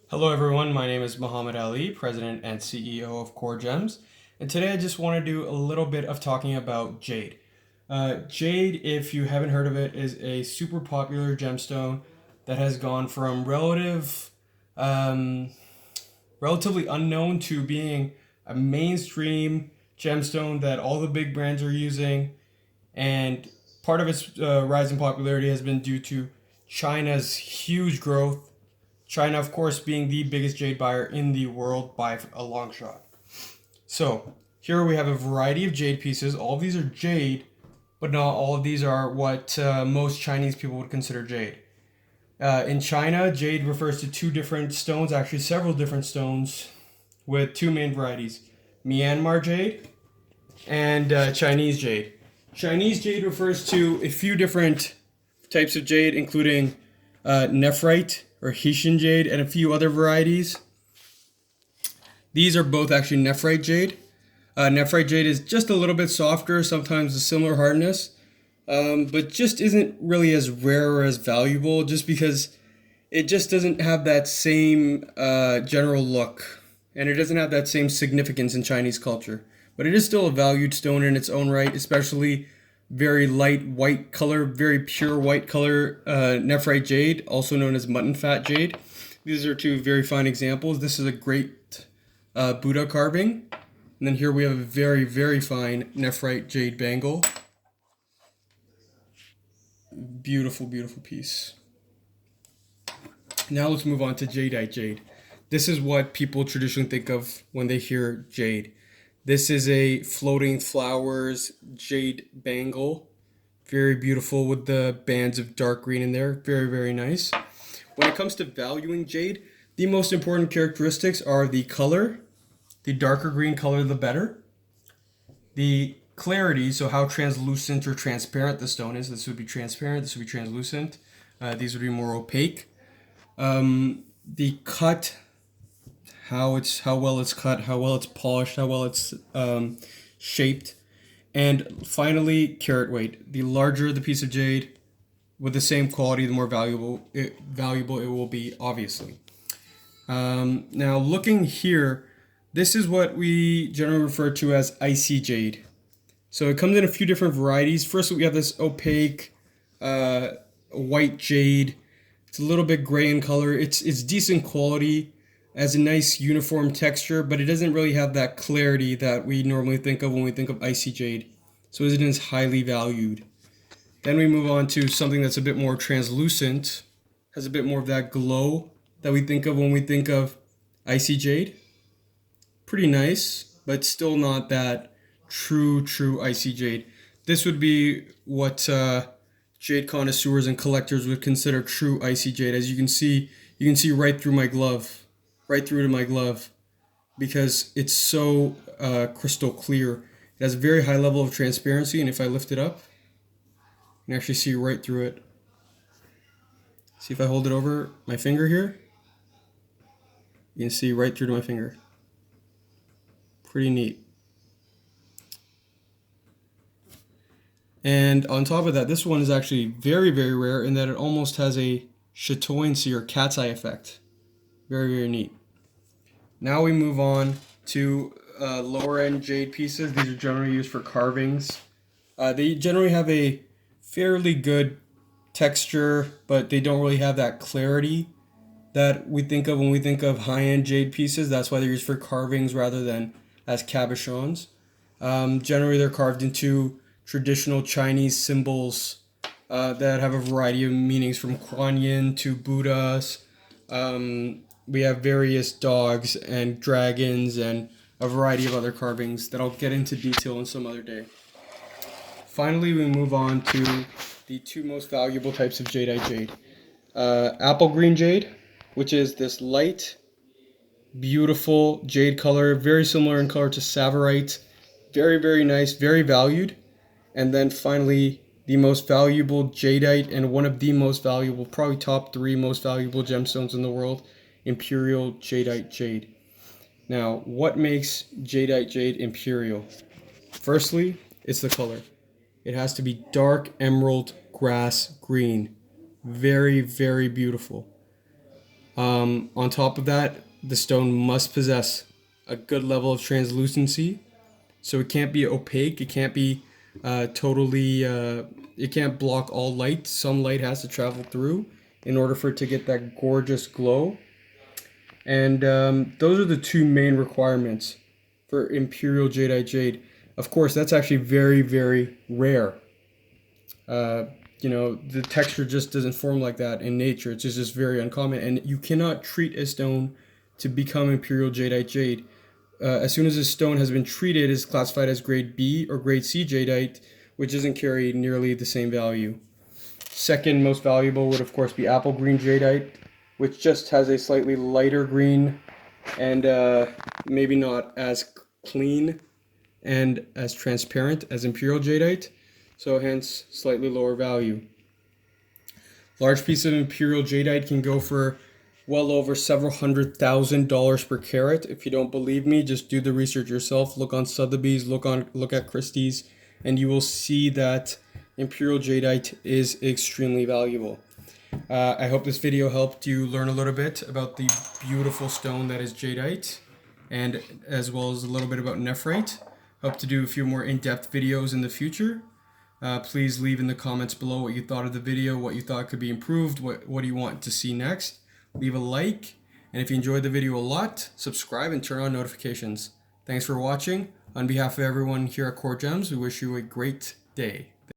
Hello everyone, my name is Muhammad Ali, President and CEO of Core Gems, and today I just want to do a little bit of talking about jade. Jade, if you haven't heard of it, is a super popular gemstone that has gone from um, relatively unknown to being a mainstream gemstone that all the big brands are using, and part of its rise in popularity has been due to China's huge growth. China, of course, being the biggest jade buyer in the world by a long shot. So, here we have a variety of jade pieces. All of these are jade, but not all of these are what most Chinese people would consider jade. In China, jade refers to two different stones, actually, several different stones, with two main varieties: Myanmar jade and Chinese jade. Chinese jade refers to a few different types of jade, including nephrite or Haitian jade and a few other varieties. These are both actually nephrite jade. Nephrite jade is just a little bit softer, sometimes a similar hardness, but just isn't really as rare or as valuable just because it just doesn't have that same general look, and it doesn't have that same significance in Chinese culture. But it is still a valued stone in its own right, especially very light white color, very pure white color nephrite jade, also known as mutton fat jade. These are two very fine examples. This is a great Buddha carving. And then here we have a very, very fine nephrite jade bangle. Beautiful, beautiful piece. Now let's move on to Jadeite jade. This is what people traditionally think of when they hear jade. This is a floating flowers jade bangle. Very beautiful with the bands of dark green in there. Very, very nice. When it comes to valuing jade, the most important characteristics are the color. The darker green color, the better. The clarity, so how translucent or transparent the stone is. This would be transparent, this would be translucent. These would be more opaque. The cut, how well it's cut, how well it's polished, how well it's shaped, and finally carat weight. The larger the piece of jade, with the same quality, the more valuable it will be, obviously. Now looking here, this is what we generally refer to as I See Jade. So it comes in a few different varieties. First, we have this opaque white jade. It's a little bit gray in color. It's decent quality, has a nice uniform texture, but it doesn't really have that clarity that we normally think of when we think of I See Jade. So it isn't as highly valued. Then we move on to something that's a bit more translucent, has a bit more of that glow that we think of when we think of I See Jade. Pretty nice, but still not that true I See Jade. This would be what jade connoisseurs and collectors would consider true I See Jade. As you can see right through my glove, right through to my glove, because it's so crystal clear. It has a very high level of transparency, and if I lift it up, you can actually see right through it. See if I hold it over my finger here, you can see right through to my finger. Pretty neat. And on top of that, this one is actually very, very rare in that it almost has a chatoyancy or cat's eye effect. Very, very neat. Now we move on to lower end jade pieces. These are generally used for carvings. They generally have a fairly good texture, but they don't really have that clarity that we think of when we think of high-end jade pieces. That's why they're used for carvings rather than as cabochons. Generally, they're carved into traditional Chinese symbols that have a variety of meanings, from Kuan Yin to Buddhas. We have various dogs and dragons and a variety of other carvings that I'll get into detail in some other day. Finally, we move on to the two most valuable types of jadeite jade. Apple green jade, which is this light, beautiful jade color, very similar in color to sphalerite. Very, very nice, very valued. And then finally, the most valuable jadeite and one of the most valuable, probably top 3 most valuable gemstones in the world, Imperial Jadeite jade. Now, what makes Jadeite jade Imperial? Firstly, it's the color. It has to be dark emerald grass green. Very, very beautiful. On top of that, the stone must possess a good level of translucency. So it can't be opaque. It can't be it can't block all light. Some light has to travel through in order for it to get that gorgeous glow. And those are the two main requirements for Imperial Jadeite jade. Of course, that's actually very, very rare. The texture just doesn't form like that in nature. It's just very uncommon. And you cannot treat a stone to become Imperial Jadeite jade. As soon as a stone has been treated, it's classified as grade B or grade C jadeite, which doesn't carry nearly the same value. Second most valuable would, of course, be apple green jadeite, which just has a slightly lighter green and maybe not as clean and as transparent as Imperial Jadeite, so hence slightly lower value. Large piece of Imperial Jadeite can go for well over several $100,000 per carat. If you don't believe me, just do the research yourself. Look on Sotheby's, look at Christie's, and you will see that Imperial Jadeite is extremely valuable. I hope this video helped you learn a little bit about the beautiful stone that is jadeite, and as well as a little bit about nephrite. Hope to do a few more in-depth videos in the future. Please leave in the comments below what you thought of the video, what you thought could be improved, what do you want to see next. Leave a like, and if you enjoyed the video a lot, subscribe and turn on notifications. Thanks for watching. On behalf of everyone here at Core Gems, we wish you a great day.